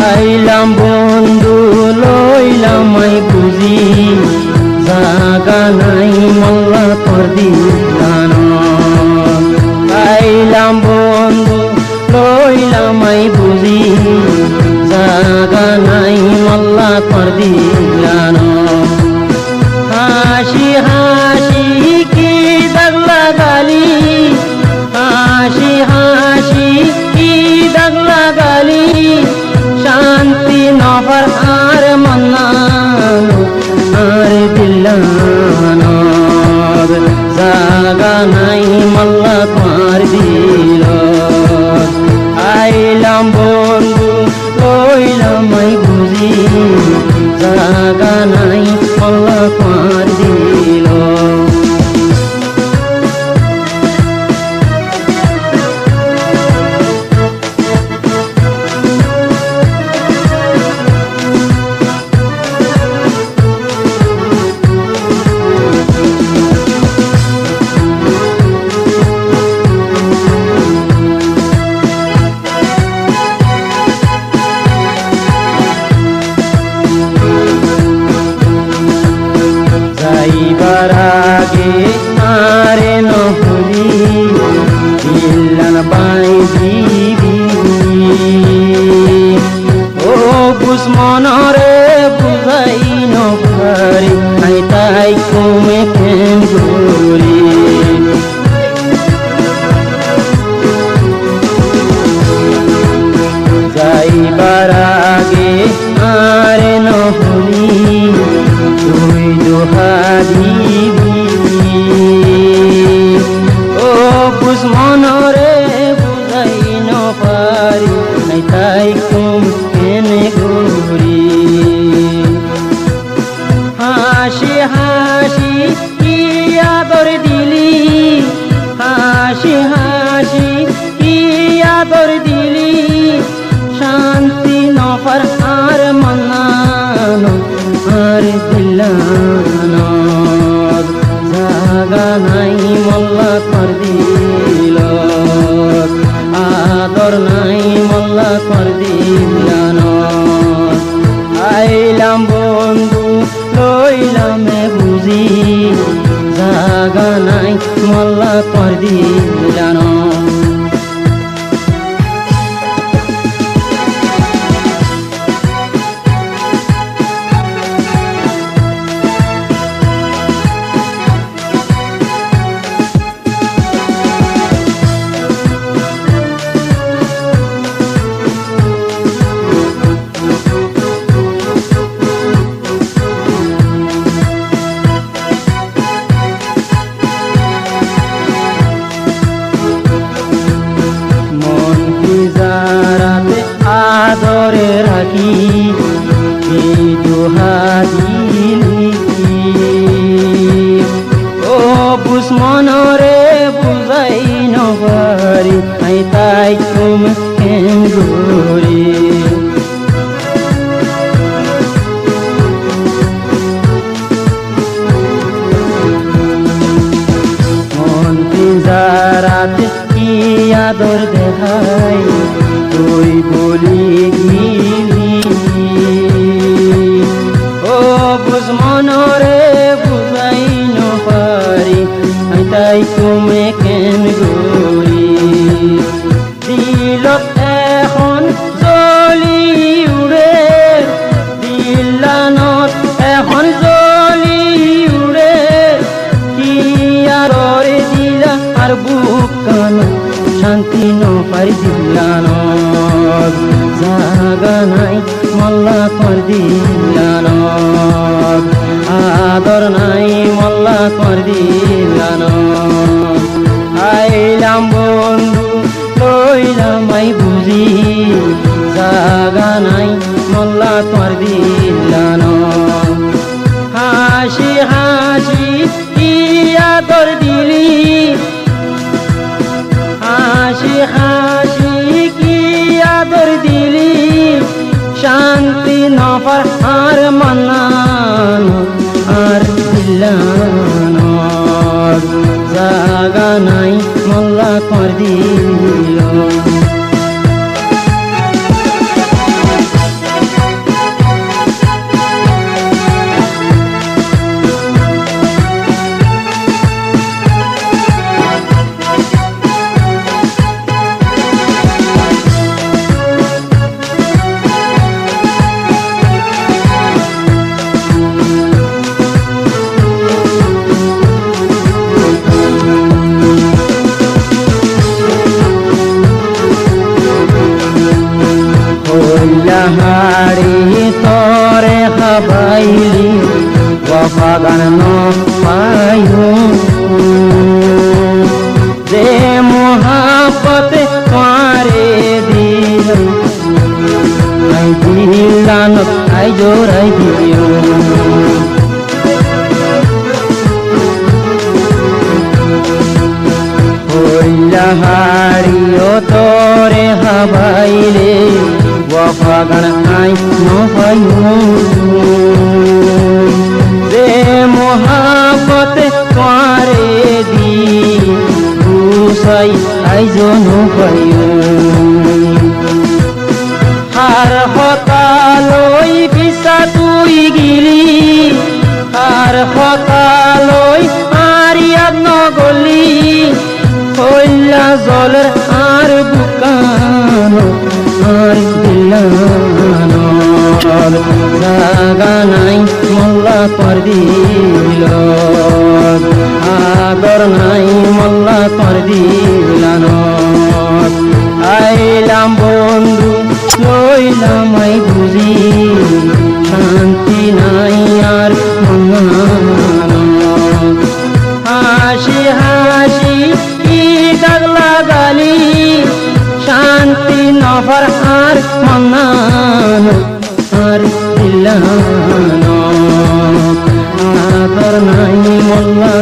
আইলাম বন্ধু লইলাম আই বুঝি জাগা নাই মোল্লা তোর দিলান আইলাম বন্ধু লইলাম আই বুঝি জাগা নাই মোল্লা তোর দিলান হাসি হাসি কি দাগ লাগালি হাসি হাসি কি দাগ লাগালি শান্তি নফর আর মন্নান আর দিলান জাগা নাই মোল্লা তোমার দিল আইলাম বন্ধু লইলাম আই বুঝি জাগা নাই মোল্লা তোমার দিল যাইবার আগে আরে নহলি দিলান পাই দিবি ও বুঝমনরে বুঝাই নপারি আই তাই কমে কেন গরি যাইবার আগে আরে নহলি তুই দোহা দিবি ও বুঝমনরে বুঝাই নপারি আই তাই কম কেনে গরি হাসি হাসি কি আদর দিলি হাসি হাসি কি আদর দিলি শান্তি নফর আর মন্নান আর দিলান জাগা নাই মোল্লা কর দিল আদর নাই মোল্লা কর দিলান আইলাম বন্ধু লইলাম বুঝি জাগা নাই মোল্লা কর দিলান আদরে রাখি এই দোহা দিলি ও বুঝমনরে বুঝাই নপারি আই তাই তুম কেন গরি মন পিঞ্জারাতে কি আদর দেখাই তুই বলি গিলি ও বুঝমনরে বুঝাই নপারি আই তাই তুমি কেন গরি দিলত এখন জ্বলি উড়ে দিলানত এখন জ্বলি উড়ে কি আর দিলা আর বুক কান শান্তি নপারি দিলান জাগা নাই মোল্লা কর দিলান আদর নাই মোল্লা কর দিলান আইলাম বন্ধু লইলাম আই বুঝি জাগা নাই মোল্লা কর দিলান হাসি হাসি কি আদর দিলি হাসি হাসি কি আদর দিলি শান্তি নফর আর মন্নান আর দিলান জাগা নাই মোল্লা কর দিল বাগান পাইও যে মোহাব্বতে তোমারে দিল আই দিলান আই জোরাই দিও হারিও তোরে হাবাইলে ওয়াফাগান আই নপাইও যে মোহাব্বতে তোমারে দি দুসাই আই জনু পাইও হার হতালই পিছা তুই গিলি হার হতালই আর ইয়াদ নগলি হইলা জলের আর বুকানো আর দিলানো জাগা নাই মোল্লা কর দিল আদর নাই মোল্লা কর দিলানো আইলাম বন্ধু লইলাম আই বুঝি শান্তি নাই আর মনানো হাসি হাসি লাগালি শান্তি নফর আর মনান আর দিলানো আদর নাই মোল্লা